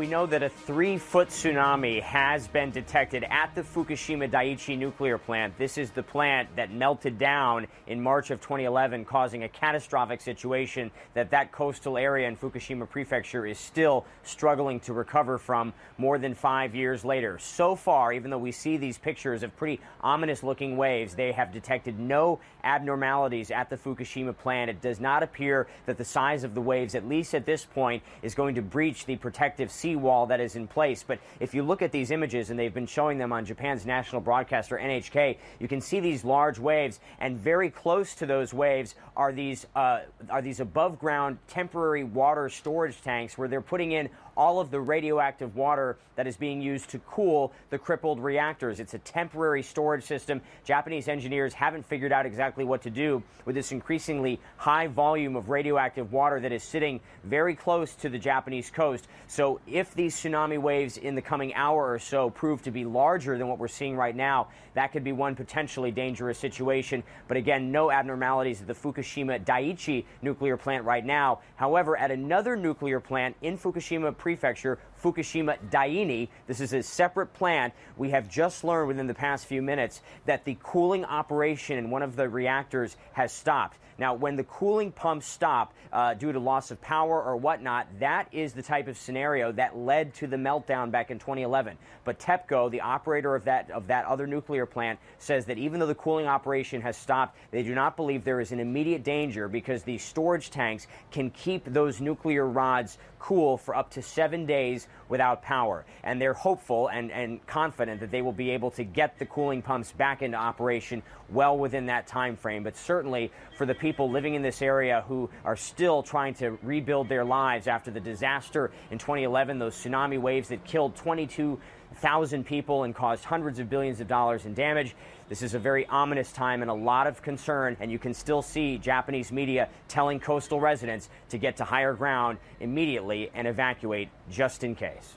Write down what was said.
we know that a 3-foot tsunami has been detected at the Fukushima Daiichi nuclear plant. This is the plant that melted down in March of 2011, causing a catastrophic situation that coastal area in Fukushima Prefecture is still struggling to recover from more than 5 years later. So far, even though we see these pictures of pretty ominous-looking waves, they have detected no abnormalities at the Fukushima plant. It does not appear that the size of the waves, at least at this point, is going to breach the protective seawall that is in place. But if you look at these images, and they've been showing them on Japan's national broadcaster NHK, you can see these large waves, and very close to those waves are these above-ground temporary water storage tanks where they're putting in all of the radioactive water that is being used to cool the crippled reactors. It's a temporary storage system. Japanese engineers haven't figured out exactly what to do with this increasingly high volume of radioactive water that is sitting very close to the Japanese coast. So if these tsunami waves in the coming hour or so prove to be larger than what we're seeing right now, that could be one potentially dangerous situation. But again, no abnormalities at the Fukushima Daiichi nuclear plant right now. However, at another nuclear plant in Fukushima Prefecture, Fukushima Daini, this is a separate plant. We have just learned within the past few minutes that the cooling operation in one of the reactors has stopped. Now, when the cooling pumps stop due to loss of power or whatnot, that is the type of scenario that led to the meltdown back in 2011. But TEPCO, the operator of that other nuclear plant, says that even though the cooling operation has stopped, they do not believe there is an immediate danger because these storage tanks can keep those nuclear rods cool for up to 7 days without power. And they're hopeful and confident that they will be able to get the cooling pumps back into operation well within that time frame. But certainly for the people living in this area who are still trying to rebuild their lives after the disaster in 2011, those tsunami waves that killed 22,000 people and caused hundreds of billions of dollars in damage, this is a very ominous time and a lot of concern, and you can still see Japanese media telling coastal residents to get to higher ground immediately and evacuate just in case.